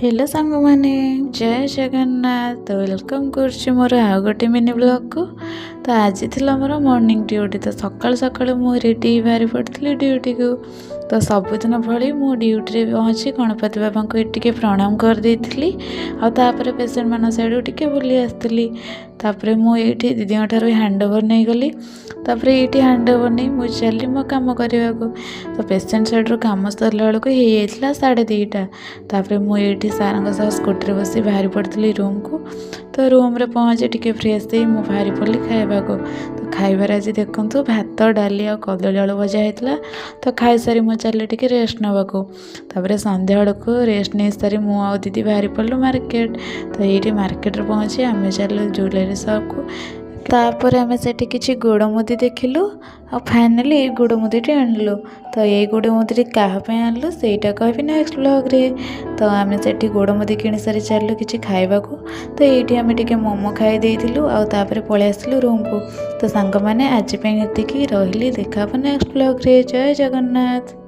Hello सांग माने जय जगन्नाथ वेलकम कर मोर आउ गोटे मिनी ब्लॉग को। तो आज थी मोर मॉर्निंग ड्यूटी। तो सकाल सकाल मु रेडी बाहरी पड़ी ड्यूटी को। तो सबुदिन भली मु ड्यूटी पहुँची गणपति बाबा को टे प्रणाम कर देती। आपर पेसेंट मान साइड टे बुली आसती। तापर मुझे दीदी ठार हैंड ओवर नहीं गली। तापर ये हैंड ओवर नहीं मुझे चली मो कम करने को। तो पेसेंट साइड कम सरला बेलू हो 2:30। तापर मुझे सार सह स्कूटी बस बाहरी पड़ी रूम को। तो रूम रे पहुँचे टे फ्रेश हो मुझे बाहरी पड़ी खाइबा को। तो खाइबार आज देखूँ भात डाली आ कदली आलू भजा होता। तो खाई सारी मुझे चली टे रेस्ट नाकू। तापर संध्या बेलू रेस्ट नहीं सारी मुझे दीदी बाहरी पड़ू मार्केट। तो ये मार्केट पहुँचे आम चलू ज्वेलरी शॉप को। तापर आम से किसी गोड़ मुदी देखिलु और फाइनाली ये गोड़ मुदी आनलु। तो ये गोड़ मुदी क्या आनलु सेटा कहबी नेक्स्ट ब्लॉग रे। तो आम से गोड़ मुदी कि सारी चलू कि खाइबा को। तो ये आम टे मोमो खाई देलु आपर पलि आसलु रूम को। तो सांग मैंने आज ये रही देखा नेक्स्ट ब्लॉग रे। जय जगन्नाथ।